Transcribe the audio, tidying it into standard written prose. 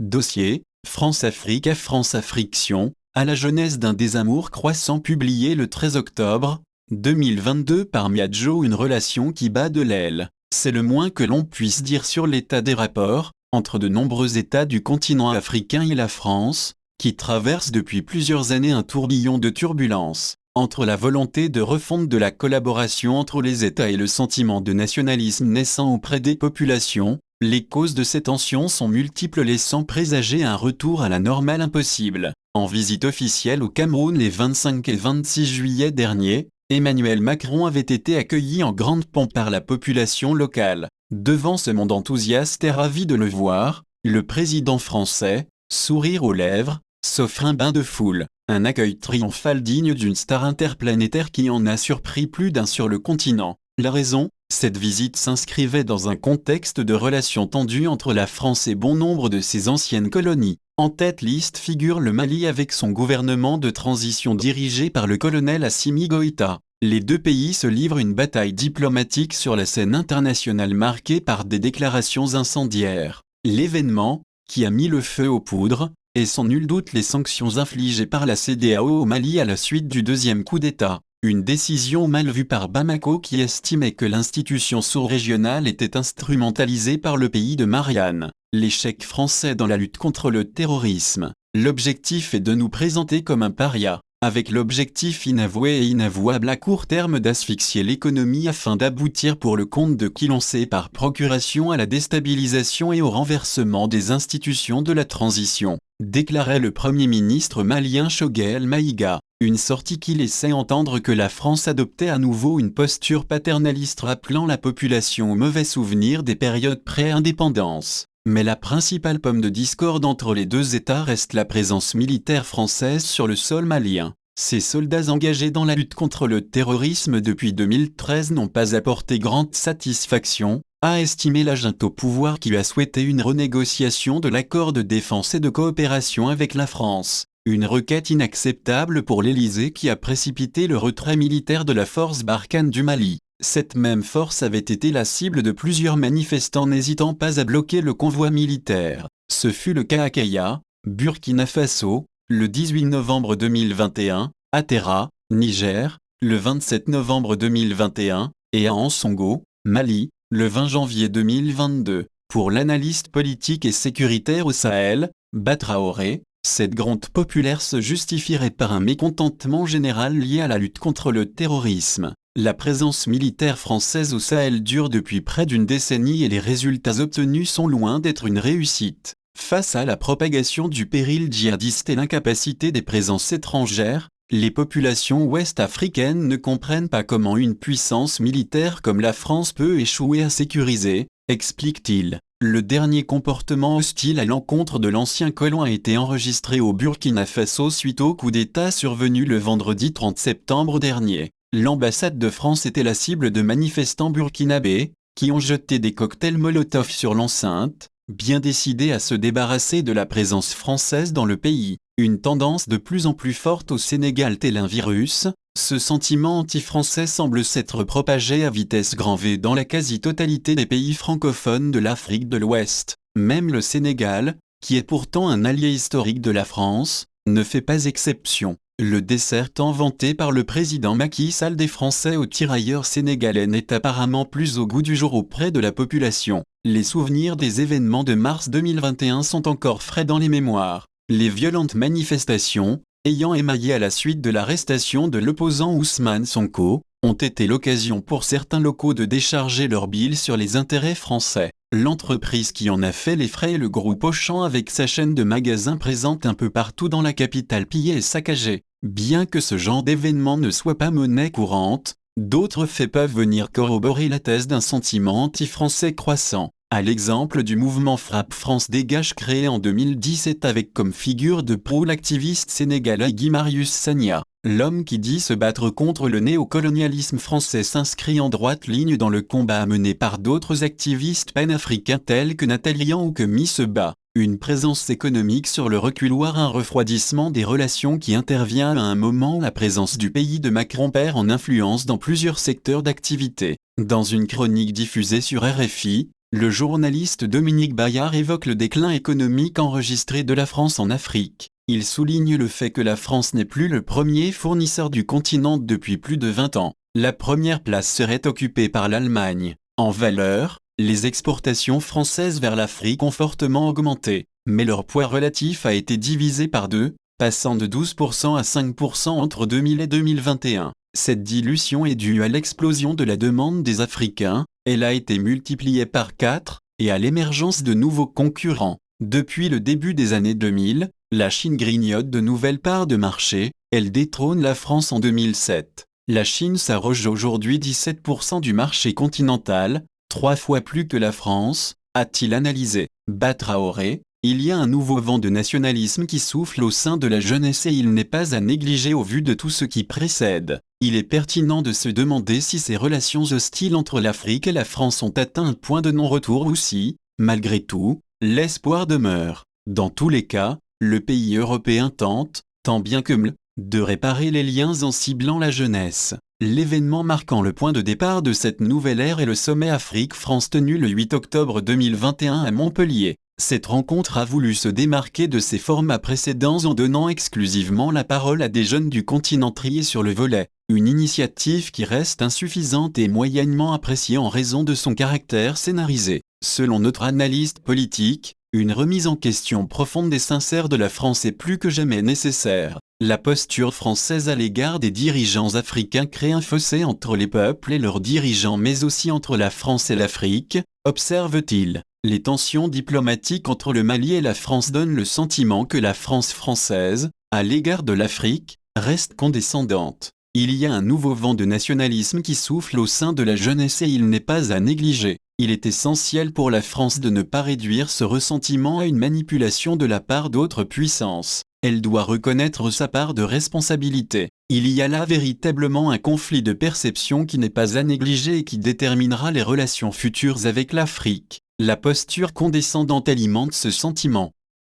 Dossier, France-Afrique France-Afriction, à la jeunesse d'un désamour croissant publié le 13 octobre 2022 par Miadjo, une relation qui bat de l'aile. C'est le moins que l'on puisse dire sur l'état des rapports entre de nombreux États du continent africain et la France, qui traverse depuis plusieurs années un tourbillon de turbulences. Entre la volonté de refonte de la collaboration entre les États et le sentiment de nationalisme naissant auprès des populations, les causes de ces tensions sont multiples, laissant présager un retour à la normale impossible. En visite officielle au Cameroun les 25 et 26 juillet dernier, Emmanuel Macron avait été accueilli en grande pompe par la population locale. Devant ce monde enthousiaste et ravi de le voir, le président français, sourire aux lèvres, s'offre un bain de foule. Un accueil triomphal digne d'une star interplanétaire qui en a surpris plus d'un sur le continent. La raison, cette visite s'inscrivait dans un contexte de relations tendues entre la France et bon nombre de ses anciennes colonies. En tête liste figure le Mali avec son gouvernement de transition dirigé par le colonel Assimi Goïta. Les deux pays se livrent une bataille diplomatique sur la scène internationale marquée par des déclarations incendiaires. L'événement, qui a mis le feu aux poudres, et sans nul doute les sanctions infligées par la CEDEAO au Mali à la suite du deuxième coup d'État. Une décision mal vue par Bamako qui estimait que l'institution sous-régionale était instrumentalisée par le pays de Marianne. L'échec français dans la lutte contre le terrorisme. L'objectif est de nous présenter comme un paria, avec l'objectif inavoué et inavouable à court terme d'asphyxier l'économie afin d'aboutir pour le compte de qui l'on sait par procuration à la déstabilisation et au renversement des institutions de la transition, déclarait le Premier ministre malien Choguel Maïga. Une sortie qui laissait entendre que la France adoptait à nouveau une posture paternaliste rappelant la population au mauvais souvenir des périodes pré-indépendance. Mais la principale pomme de discorde entre les deux États reste la présence militaire française sur le sol malien. Ces soldats engagés dans la lutte contre le terrorisme depuis 2013 n'ont pas apporté grande satisfaction, a estimé la junte au pouvoir qui a souhaité une renégociation de l'accord de défense et de coopération avec la France. Une requête inacceptable pour l'Élysée qui a précipité le retrait militaire de la force Barkhane du Mali. Cette même force avait été la cible de plusieurs manifestants n'hésitant pas à bloquer le convoi militaire. Ce fut le cas à Kaya, Burkina Faso, le 18 novembre 2021, à Terra, Niger, le 27 novembre 2021, et à Ansongo, Mali, le 20 janvier 2022. Pour l'analyste politique et sécuritaire au Sahel, Batraoré, cette gronde populaire se justifierait par un mécontentement général lié à la lutte contre le terrorisme. La présence militaire française au Sahel dure depuis près d'une décennie et les résultats obtenus sont loin d'être une réussite. Face à la propagation du péril djihadiste et l'incapacité des présences étrangères, les populations ouest-africaines ne comprennent pas comment une puissance militaire comme la France peut échouer à sécuriser, explique-t-il. Le dernier comportement hostile à l'encontre de l'ancien colon a été enregistré au Burkina Faso suite au coup d'État survenu le vendredi 30 septembre dernier. L'ambassade de France était la cible de manifestants burkinabés, qui ont jeté des cocktails Molotov sur l'enceinte, bien décidés à se débarrasser de la présence française dans le pays. Une tendance de plus en plus forte au Sénégal tel un virus, ce sentiment anti-français semble s'être propagé à vitesse grand V dans la quasi-totalité des pays francophones de l'Afrique de l'Ouest. Même le Sénégal, qui est pourtant un allié historique de la France, ne fait pas exception. Le dessert tant vanté par le président Macky Sall des Français aux tirailleurs sénégalais n'est apparemment plus au goût du jour auprès de la population. Les souvenirs des événements de mars 2021 sont encore frais dans les mémoires. Les violentes manifestations, ayant émaillé à la suite de l'arrestation de l'opposant Ousmane Sonko, ont été l'occasion pour certains locaux de décharger leur bile sur les intérêts français. L'entreprise qui en a fait les frais est le groupe Auchan avec sa chaîne de magasins présente un peu partout dans la capitale pillée et saccagée. Bien que ce genre d'événement ne soit pas monnaie courante, d'autres faits peuvent venir corroborer la thèse d'un sentiment anti-français croissant. À l'exemple du mouvement Frappe France Dégage créé en 2017 avec comme figure de proue l'activiste sénégalais Guy Marius Sagna. L'homme qui dit se battre contre le néocolonialisme français s'inscrit en droite ligne dans le combat mené par d'autres activistes panafricains tels que Nathalie Yan ou que Miss Ba. Une présence économique sur le reculoir, un refroidissement des relations qui intervient à un moment où la présence du pays de Macron perd en influence dans plusieurs secteurs d'activité. Dans une chronique diffusée sur RFI, Le journaliste Dominique Bayard évoque le déclin économique enregistré de la France en Afrique. Il souligne le fait que la France n'est plus le premier fournisseur du continent depuis plus de 20 ans. La première place serait occupée par l'Allemagne. En valeur, les exportations françaises vers l'Afrique ont fortement augmenté, mais leur poids relatif a été divisé par 2, passant de 12% à 5% entre 2000 et 2021. Cette dilution est due à l'explosion de la demande des Africains, elle a été multipliée par 4, et à l'émergence de nouveaux concurrents. Depuis le début des années 2000, la Chine grignote de nouvelles parts de marché, elle détrône la France en 2007. La Chine s'arroge aujourd'hui 17% du marché continental, 3 fois plus que la France, a-t-il analysé. Traoré, il y a un nouveau vent de nationalisme qui souffle au sein de la jeunesse et il n'est pas à négliger au vu de tout ce qui précède. Il est pertinent de se demander si ces relations hostiles entre l'Afrique et la France ont atteint un point de non-retour ou si, malgré tout, l'espoir demeure. Dans tous les cas, le pays européen tente, tant bien que mal, de réparer les liens en ciblant la jeunesse. L'événement marquant le point de départ de cette nouvelle ère est le sommet Afrique-France tenu le 8 octobre 2021 à Montpellier. Cette rencontre a voulu se démarquer de ses formats précédents en donnant exclusivement la parole à des jeunes du continent triés sur le volet, une initiative qui reste insuffisante et moyennement appréciée en raison de son caractère scénarisé. Selon notre analyste politique, une remise en question profonde et sincère de la France est plus que jamais nécessaire. La posture française à l'égard des dirigeants africains crée un fossé entre les peuples et leurs dirigeants mais aussi entre la France et l'Afrique, observe-t-il. Les tensions diplomatiques entre le Mali et la France donnent le sentiment que la France française, à l'égard de l'Afrique, reste condescendante. Il y a un nouveau vent de nationalisme qui souffle au sein de la jeunesse et il n'est pas à négliger. Il est essentiel pour la France de ne pas réduire ce ressentiment à une manipulation de la part d'autres puissances. Elle doit reconnaître sa part de responsabilité. Il y a là véritablement un conflit de perception qui n'est pas à négliger et qui déterminera les relations futures avec l'Afrique. La posture condescendante alimente ce sentiment.